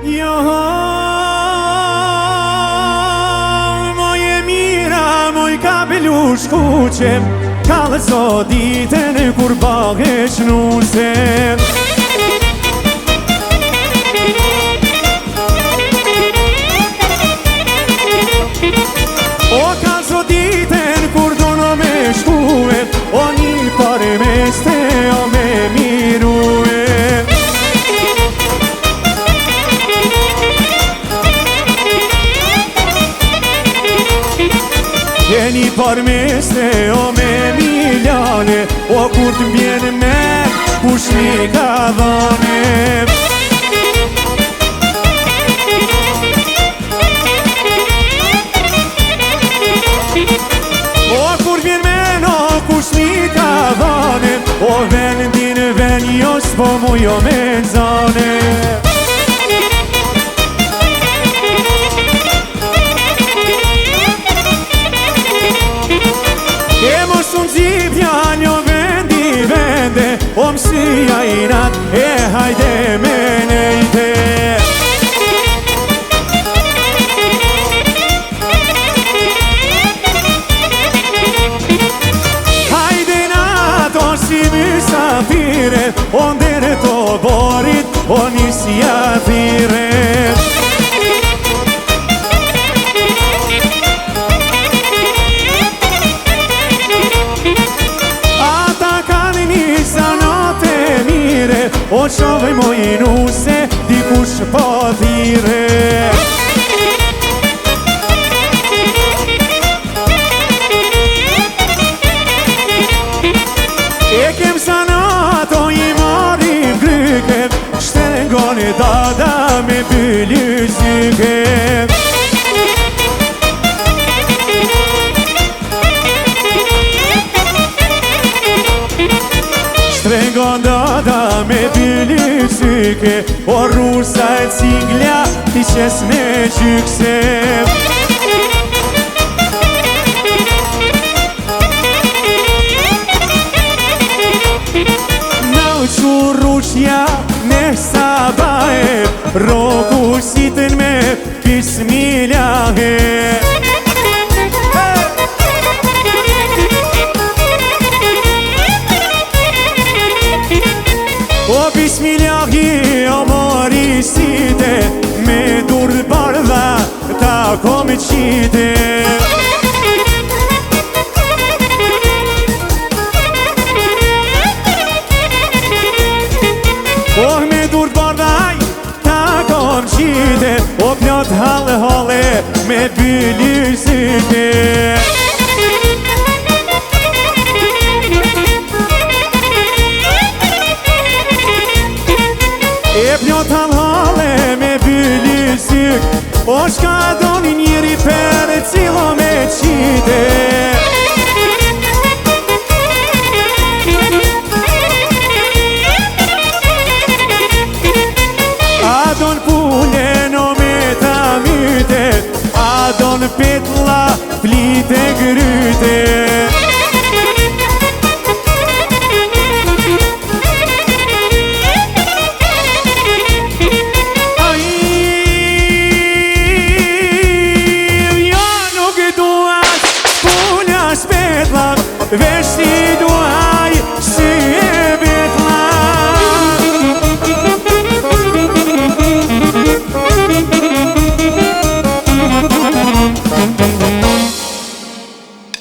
Jo, moje mira, moj kabelush kuqem, ka dhe sot ditën kur bagesh nusem. O ka sot ditën kur dono me shkue, o një pare meste o me mirue. E një pare meste o me miljane, o kur të mbjene me kush mi ka dhane. O vendin ven jo s'po mu jo me zane. E mos unë zipja njo vendi vende, o mësia i nat e hajde me nejte. O ndere të borit, o nisja thire. Ata kanë nisa note mire, o qove mojnuse, dikush po thire. E kem sanat o i marim gryke, shtengon e dada me byli syke. Shtengon dada me byli syke, o rusa e cinglja ti qes me gjykse. Qurruqja ne sabahe, roku sitën me bismillahe. O bismillahi o mori site, me dur bardha ta kom qite. O me dur bardaj ta kom qite, o plot halle halle me byli syke. E plot halle halle me byli syke, o shka